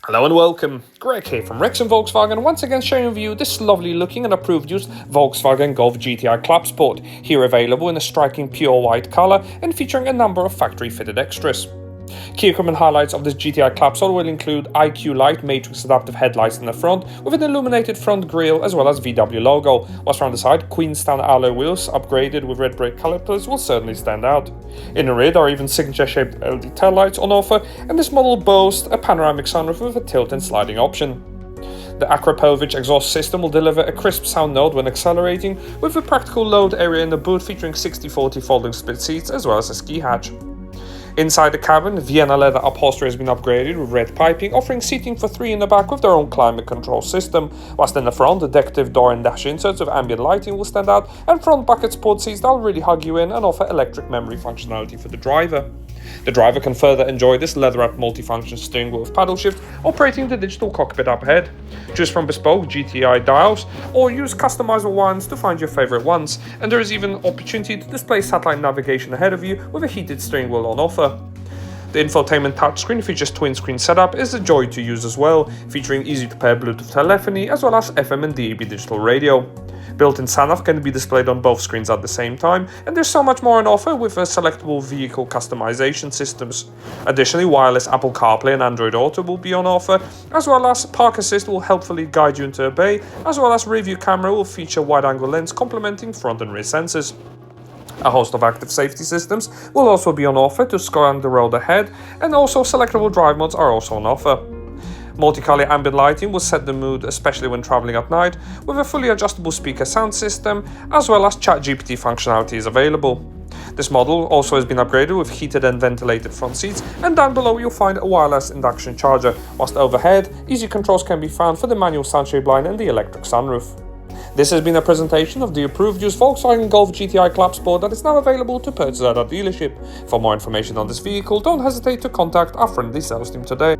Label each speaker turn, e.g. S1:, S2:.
S1: Hello and welcome, Greg here from Wrexham Volkswagen, once again sharing with you this lovely looking and approved used Volkswagen Golf GTI Clubsport, here available in a striking pure white colour and featuring a number of factory fitted extras. Key equipment highlights of this GTI Clubsport will include IQ Light matrix adaptive headlights in the front with an illuminated front grille as well as VW logo, whilst around the side Queenstown alloy wheels upgraded with red brake calipers will certainly stand out. In the rear there are even signature shaped LED taillights on offer, and this model boasts a panoramic sunroof with a tilt and sliding option. The Akrapovic exhaust system will deliver a crisp sound note when accelerating, with a practical load area in the boot featuring 60/40 folding split seats as well as a ski hatch. Inside the cabin, Vienna leather upholstery has been upgraded with red piping, offering seating for 3 in the back with their own climate control system, whilst in the front, the decorative door and dash inserts with ambient lighting will stand out, and front bucket sport seats that will really hug you in and offer electric memory functionality for the driver. The driver can further enjoy this leather-wrapped multifunction steering wheel with paddle shift, operating the digital cockpit up ahead. Choose from bespoke GTI dials or use customizable ones to find your favorite ones, and there is even an opportunity to display satellite navigation ahead of you with a heated steering wheel on offer. The infotainment touchscreen features twin screen setup is a joy to use as well, featuring easy to pair Bluetooth telephony as well as FM and DAB digital radio. Built-in Sunroof can be displayed on both screens at the same time, and there's so much more on offer with selectable vehicle customization systems. Additionally, wireless AppleCarPlay and AndroidAuto will be on offer, as well as Park Assist will helpfully guide you into a bay, as well as rear view camera will feature wide-angle lens complementing front and rear sensors. A host of active safety systems will also be on offer to scan the road ahead, and also selectable drive modes are also on offer. Multicolour ambient lighting will set the mood, especially when travelling at night, with a fully adjustable speaker sound system, as well as ChatGPT functionality is available. This model also has been upgraded with heated and ventilated front seats, and down below you'll find a wireless induction charger, whilst overhead, easy controls can be found for the manual sunshade blind and the electric sunroof. This has been a presentation of the approved used Volkswagen Golf GTI Clubsport that is now available to purchase at our dealership. For more information on this vehicle, don't hesitate to contact our friendly sales team today.